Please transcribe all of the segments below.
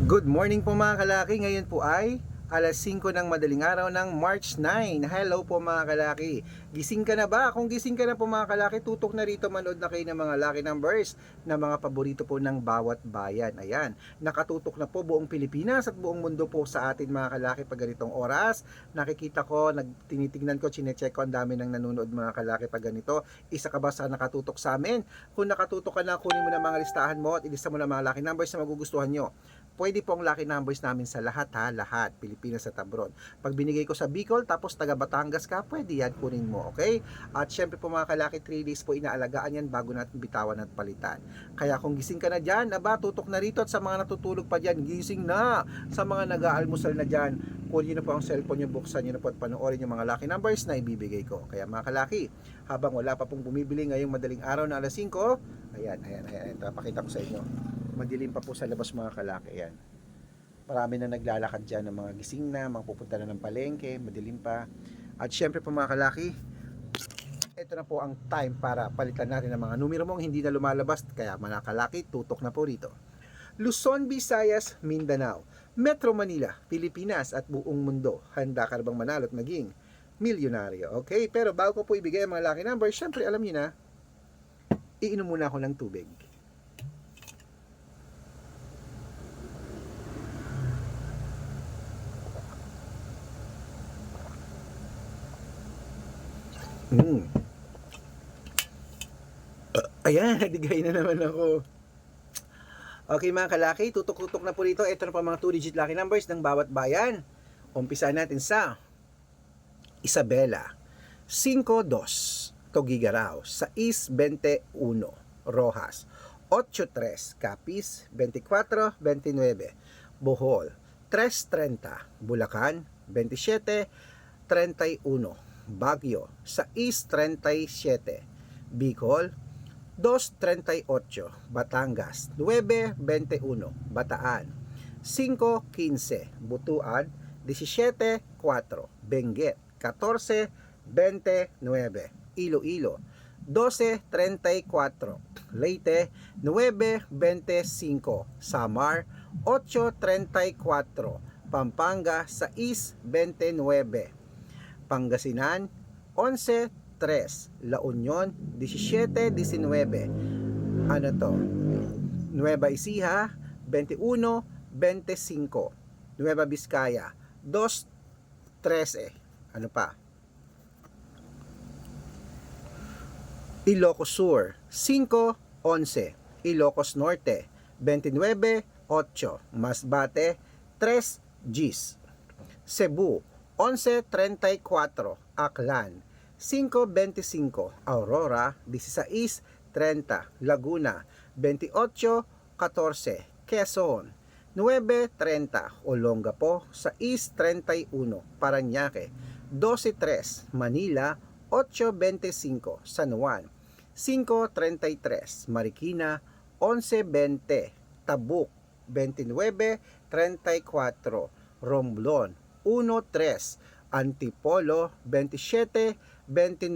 Good morning po mga kalaki. Ngayon po ay alas 5 ng madaling araw ng March 9. Hello po mga kalaki. Gising ka na ba? Kung gising ka na po mga kalaki, tutok na rito, manood na kayo ng mga lucky numbers na mga paborito po ng bawat bayan. Ayan, nakatutok na po buong Pilipinas at buong mundo po sa atin mga kalaki pag ganitong oras. Nakikita ko, tinitignan ko, chinecheck ko, ang dami ng nanonood mga kalaki pag ganito. Isa ka ba sa nakatutok sa amin? Kung nakatutok ka na, kunin mo na mga listahan mo at ilista mo na mga lucky numbers na magugustuhan nyo. Pwede po ang lucky numbers namin sa lahat ha, lahat, Pilipinas at abroad. Pag binigay ko sa Bicol, tapos taga Batangas ka, pwede yan, kunin mo, okay? At syempre po mga kalaki, 3 days po inaalagaan yan bago natin bitawan at palitan. Kaya kung gising ka na dyan, aba, tutok na rito, at sa mga natutulog pa dyan, gising na. Sa mga nag-aalmusal na dyan, kunin nyo po ang cellphone nyo, buksan nyo na po at panoorin yung mga lucky numbers na ibibigay ko. Kaya mga kalaki, habang wala pa pong bumibili ngayong madaling araw na alas 5, ayan, pakita ko sa inyo. Madilim pa po sa labas mga kalaki. Ayan. Marami na naglalakad dyan ng mga gising na, mga pupunta na ng palengke, madilim pa. At syempre po mga kalaki, ito na po ang time para palitan natin ng mga numero mong hindi na lumalabas. Kaya mga kalaki, tutok na po rito. Luzon, Visayas, Mindanao, Metro Manila, Pilipinas at buong mundo. Handa ka bang manalo at maging milyonaryo? Okay, pero bago ko po ibigay ang mga lucky numbers, syempre alam niyo na, iinom muna ako ng tubig. Ayan, nadigay na naman ako. Okay mga kalaki, tutok-tutok na po rito. Ito na po mga 2-digit lucky numbers ng bawat bayan. Umpisa natin sa Isabela, 5-2, Tugigaraw, 6-21, Rojas, 8-3, Capiz, 24-29, Bohol, 3-30, Bulacan, 27-31, Baguio, 6-37, Bicol, 2.38, Batangas, 9.21, Bataan, 5.15, Butuan, 17.4, Benguet, 14.29, Iloilo, 12.34, Leyte, 9.25, Samar, 8.34, Pampanga, 6.29, Pangasinan, 11.3, La Union, 17-19, ano to, Nueva Ecija, 21-25, Nueva Vizcaya, 2-13, ano pa, Ilocos Sur, 5-11, Ilocos Norte, 29-8, Masbate, 3 Gs, Cebu, 11-34, Aklan, 5.25, Aurora, 16.30, Laguna, 28.14, Quezon, 9.30, Olongapo, 6.31, Parañaque, 12.3, Manila, 8.25, San Juan, 5.33, Marikina, 11.20, Tabuk, 29.34, Romblon, 1.3, Antipolo, 27-29,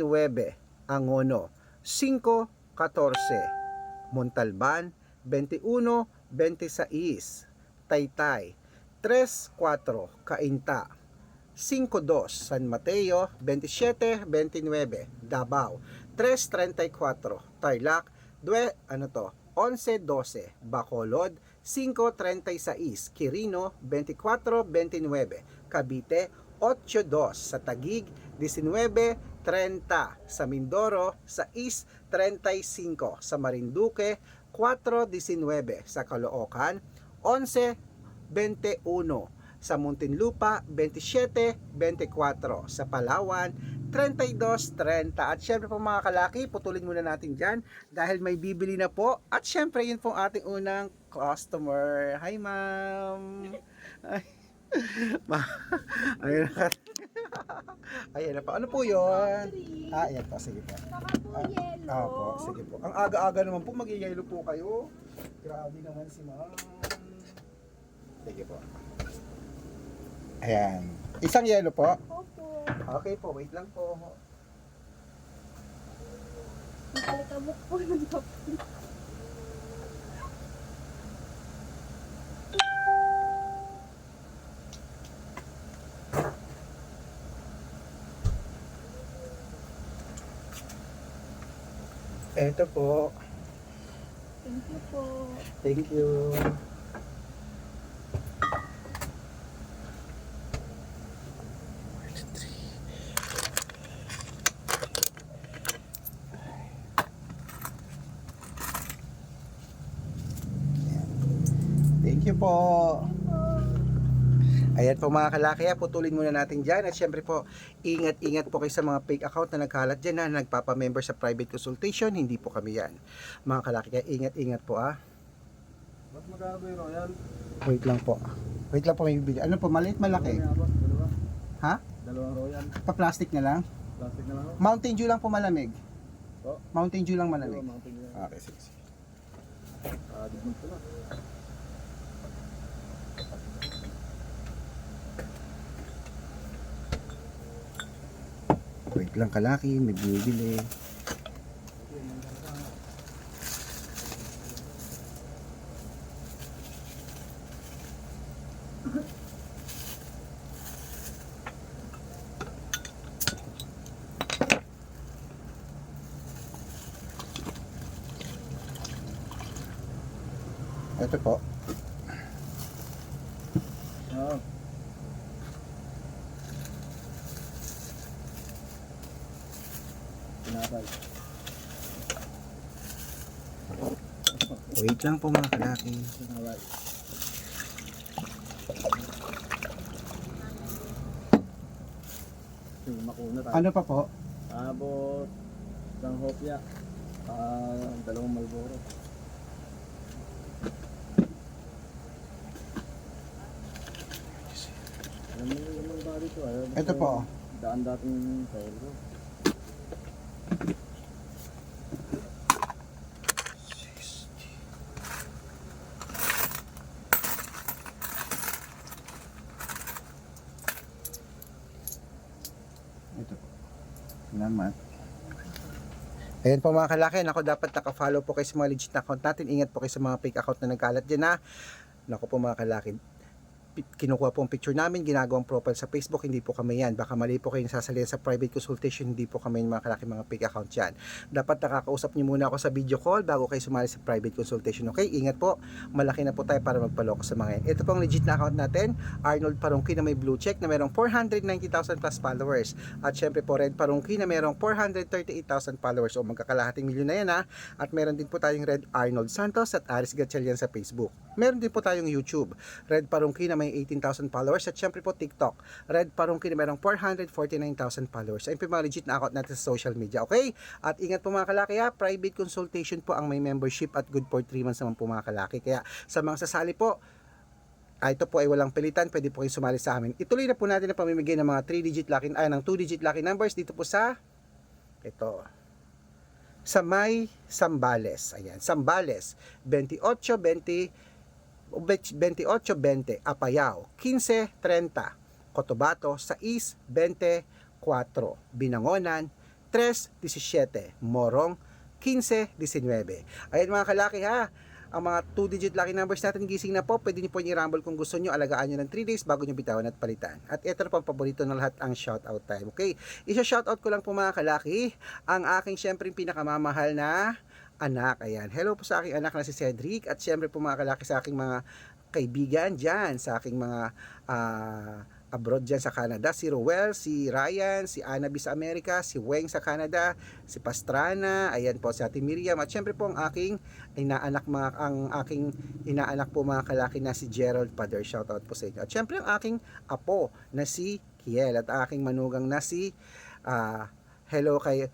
Angono, 5-14, Montalban, 21-26, Taytay, 3-4, Cainta, 5-2, San Mateo, 27-29, Davao, 3-34, Tarlac, 11-12, Bacolod, 5-36, Quirino, 24-29, Cavite, 8-2, sa Taguig, 19-30, sa Mindoro, 6-35, sa Marinduque, 4-19, sa Caloocan, 11-21, sa Muntinlupa, 27-24, sa Palawan, 32-30. At syempre po mga kalaki, putulin muna natin dyan dahil may bibili na po. At syempre yun po ating unang customer. Hi ma'am. Ay. Ayun na. Ayan na pa. Ano po yun? Ayan po. Sige po. Opo, sige po. Ang aga-aga naman po, mag-yellow po kayo. Grabe naman si ma'am. Sige po. Ayan. Isang yellow po? Opo. Okay po, wait lang po. Nakalikabok po ng kape. Eto po. Thank you po. Thank you. Thank you po. Ayan po mga kalaki, putulin muna natin dyan. At syempre po, ingat-ingat po kayo sa mga fake account na nagkalat dyan na nagpapamember sa private consultation. Hindi po kami yan. Mga kalaki, kaya ingat-ingat po ah. Ba't magkano yung royal? Wait lang po. Wait lang po may bibili. Ano po, maliit, malaki? Dalawa. Ha? Dalawang royal. Pa-plastic na lang? Plastic na lang ako. Mountain Dew lang po malamig. Oh. Mountain Dew lang malamig. Mountain Dew. Okay, sige, sige. Digmod ko na. Wait lang kalaki, may bibili. Ito po. Oo. Pinatay. Wait lang po mga kalaki. Pinatay. Makuna tayo. Ano pa po? Tapos, isang hopya. Dalawang Marlboro. Alam mo naman ba dito? Ito po. Daan dating sale ko. Ito po. Salamat. Ayan po mga kalaki, ako dapat naka-follow po kayo sa mga legit na account natin. Ingat po kayo sa mga fake account na nagkalat dyan ha. Naku po mga kalaki, kinukuha po ang picture namin, ginagawang profile sa Facebook, hindi po kami yan. Baka mali po kayo nasasalihan sa private consultation, hindi po kami yung mga kalaki mga fake account yan. Dapat nakakausap niyo muna ako sa video call bago kayo sumali sa private consultation. Okay, ingat po, malaki na po tayo para magpaloko sa mga yan. Ito po ang legit na account natin, Arnold Parungki na may blue check na merong 490,000 plus followers. At syempre po Red Parungki na merong 438,000 followers, o magkakalahating milyon na yan ha. At meron din po tayong Red Arnold Santos at Aris Gatchalian sa Facebook. Meron din po tayong YouTube, Red Parungki na may 18,000 followers, at syempre po TikTok, Red Parungki na merong 449,000 followers. Ayun po yung mga legit na account natin sa social media, okay? At ingat po mga kalaki ha, private consultation po ang may membership at good for 3 months naman po mga kalaki. Kaya sa mga sasali po, ito po ay walang pilitan, pwede po kayong sumali sa amin. Ituloy na po natin ang pamimigay ng mga 3-digit lucky, ng 2-digit lucky numbers dito po sa ito. Sa may Sambales. Ayan, Sambales 28-20, Apayao 15-30, Cotabato 6-24, Binangonan 3-17, Morong 15-19. Ayan mga kalaki ha, ang mga 2-digit lucky numbers natin gising na po. Pwede niyo po i-rumble kung gusto niyo. Alagaan niyo ng 3 days bago niyo bitawan at palitan. At ito na po ang paborito ng lahat, ang shoutout time. Okay, isa-shoutout ko lang po mga kalaki ang aking syempre pinakamamahal na anak. Ayan, hello po sa aking anak na si Cedric. At syempre po mga kalaki sa aking mga kaibigan dyan, sa aking mga abroad dyan sa Canada, si Roel, si Ryan, si Anabi sa Amerika, si Weng sa Canada, si Pastrana, ayan po si Ate Miriam, at syempre po ang aking inaanak po mga kalaki na si Gerald Pader, shoutout po sa inyo. At syempre ang aking apo na si Kiel, at aking manugang na si hello kay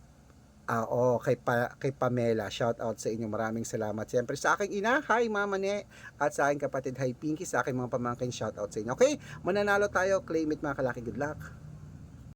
kay Pamela, shout out sa inyo, maraming salamat. Siyempre sa aking ina, hi Mama Ne, at sa aking kapatid, hi Pinky, sa aking mga pamangkin, shout out sa inyo. Okay, mananalo tayo, claim it mga kalaki, good luck.